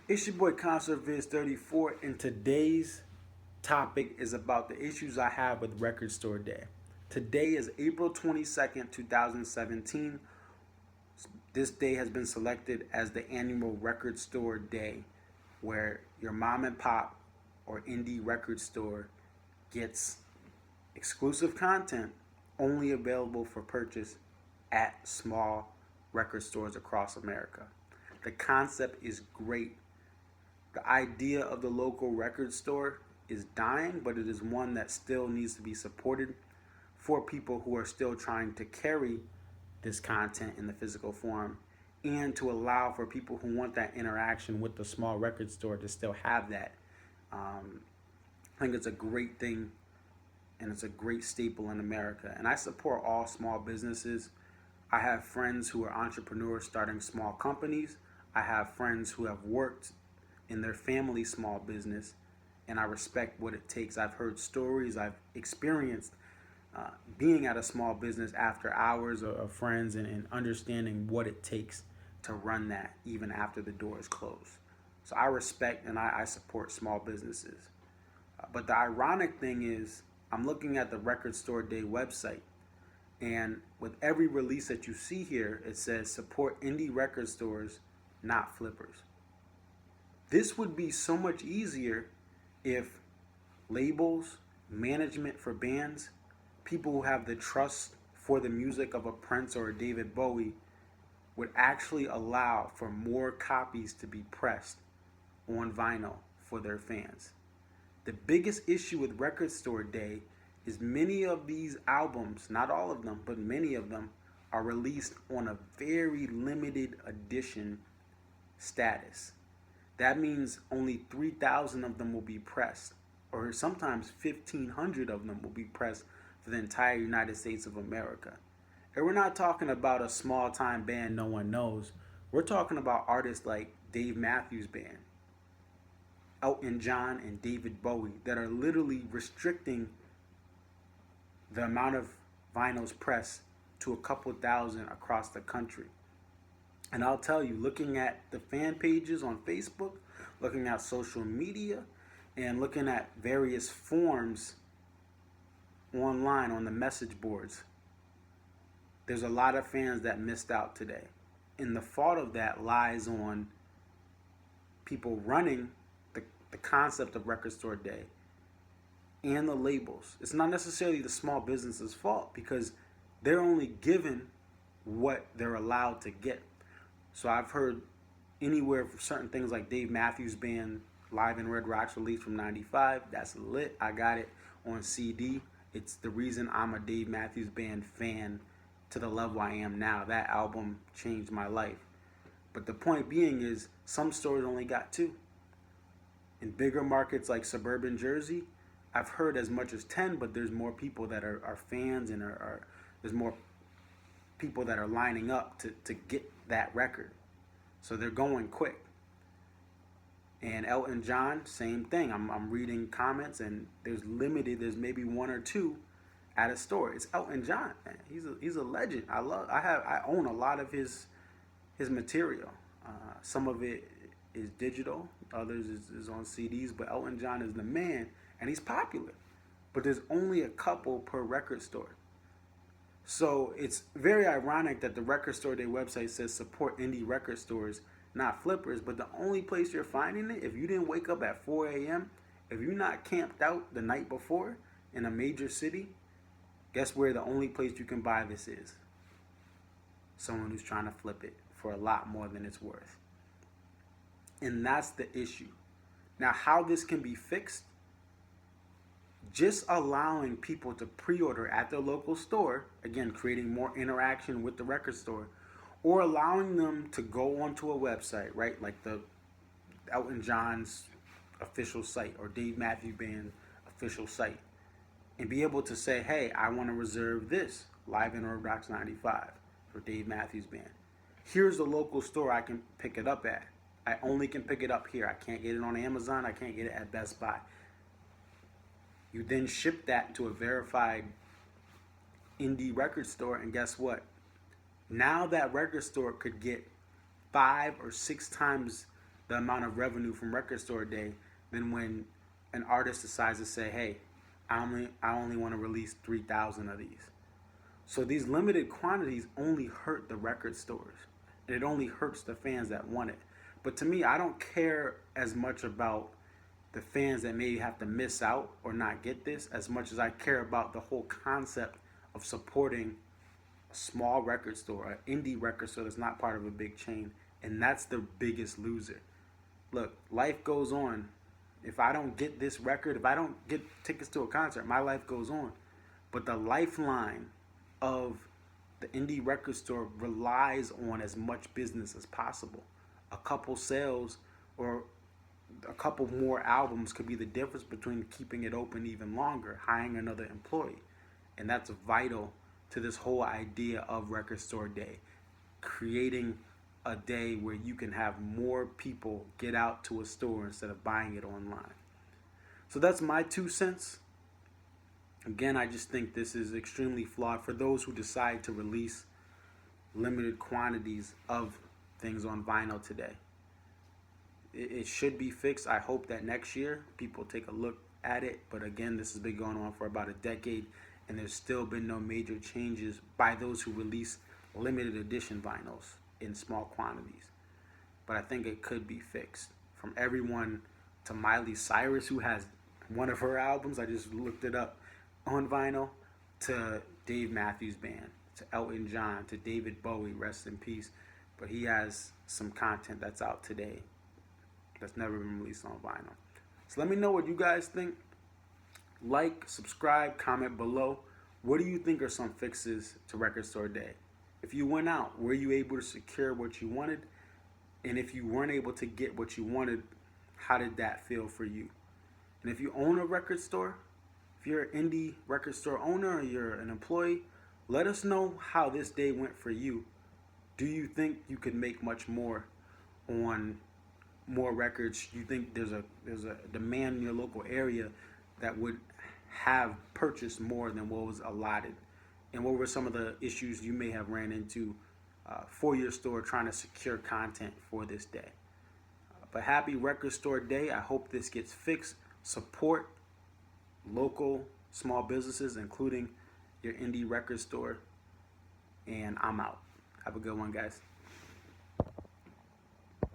It's your boy ConcertViz34, and today's topic is about the issues I have with Record Store Day. Today is April 22nd, 2017. This day has been selected as the annual Record Store Day, where your mom and pop or indie record store gets exclusive content only available for purchase at small record stores across America. The concept is great. The idea of the local record store is dying, but it is one that still needs to be supported for people who are still trying to carry this content in the physical form, and to allow for people who want that interaction with the small record store to still have that. I think it's a great thing, and it's a great staple in America. And I support all small businesses. I have friends who are entrepreneurs starting small companies. I have friends who have worked in their family small business, and I respect what it takes. I've heard stories, I've experienced being at a small business after hours of friends, and understanding what it takes to run that even after the door is closed. So I respect and I support small businesses. But the ironic thing is, I'm looking at the Record Store Day website, and with every release that you see here, it says support indie record stores, not flippers. This would be so much easier if labels, management for bands, people who have the trust for the music of a Prince or a David Bowie would actually allow for more copies to be pressed on vinyl for their fans. The biggest issue with Record Store Day is many of these albums, not all of them, but many of them, are released on a very limited edition status. That means only 3,000 of them will be pressed, or sometimes 1,500 of them will be pressed for the entire United States of America. And we're not talking about a small time band no one knows. We're talking about artists like Dave Matthews Band, Elton John, and David Bowie that are literally restricting the amount of vinyls pressed to a couple thousand across the country. And I'll tell you, looking at the fan pages on Facebook, looking at social media, and looking at various forums online on the message boards, there's a lot of fans that missed out today. And the fault of that lies on people running the concept of Record Store Day and the labels. It's not necessarily the small business's fault, because they're only given what they're allowed to get. So I've heard anywhere from certain things like Dave Matthews Band Live in Red Rocks released from '95. That's lit. I got it on CD. It's the reason I'm a Dave Matthews Band fan to the level I am now. That album changed my life. But the point being is, some stores only got two. In bigger markets like suburban Jersey, I've heard as much as 10, but there's more people that are fans, and there's more people that are lining up to get that record. So they're going quick. And Elton John, same thing. I'm reading comments, and there's maybe one or two at a store. It's Elton John, man. He's a legend. I own a lot of his material. Some of it is digital, others is on CDs, but Elton John is the man, and he's popular. But there's only a couple per record store. So it's very ironic that the Record Store Day website says support indie record stores, not flippers, but the only place you're finding it, if you didn't wake up at 4 a.m., if you're not camped out the night before in a major city, guess where the only place you can buy this is? Someone who's trying to flip it for a lot more than it's worth. And that's the issue. Now, how this can be fixed? Just allowing people to pre-order at their local store, again, creating more interaction with the record store, or allowing them to go onto a website, right, like the Elton John's official site or Dave Matthews Band official site, and be able to say, hey, I want to reserve this Live in Red Rocks '95 for Dave Matthews Band. Here's the local store I can pick it up at. I only can pick it up here. I can't get it on Amazon. I can't get it at Best Buy. You then ship that to a verified indie record store, and guess what? Now that record store could get 5 or 6 times the amount of revenue from Record Store Day than when an artist decides to say, hey, I only want to release 3,000 of these. So these limited quantities only hurt the record stores, and it only hurts the fans that want it. But to me, I don't care as much about the fans that maybe have to miss out or not get this as much as I care about the whole concept of supporting a small record store, an indie record store that's not part of a big chain, and that's the biggest loser. Look, life goes on. If I don't get this record, if I don't get tickets to a concert, my life goes on. But the lifeline of the indie record store relies on as much business as possible. A couple sales or a couple more albums could be the difference between keeping it open even longer, hiring another employee. And that's vital to this whole idea of Record Store Day. Creating a day where you can have more people get out to a store instead of buying it online. So that's my 2 cents. Again, I just think this is extremely flawed for those who decide to release limited quantities of things on vinyl today. It should be fixed. I hope that next year people take a look at it. But again, this has been going on for about a decade, and there's still been no major changes by those who release limited edition vinyls in small quantities. But I think it could be fixed. From everyone to Miley Cyrus, who has one of her albums, I just looked it up, on vinyl, to Dave Matthews Band, to Elton John, to David Bowie, rest in peace. But he has some content that's out today that's never been released on vinyl. So let me know what you guys think. Like, subscribe, comment below. What do you think are some fixes to Record Store Day? If you went out, were you able to secure what you wanted? And if you weren't able to get what you wanted, how did that feel for you? And if you own a record store, if you're an indie record store owner or you're an employee, let us know how this day went for you. Do you think you could make much more on more records? Do you think there's a demand in your local area that would have purchased more than what was allotted? And what were some of the issues you may have ran into for your store trying to secure content for this day? But happy Record Store Day. I hope this gets fixed. Support local small businesses, including your indie record store. And I'm out. Have a good one, guys.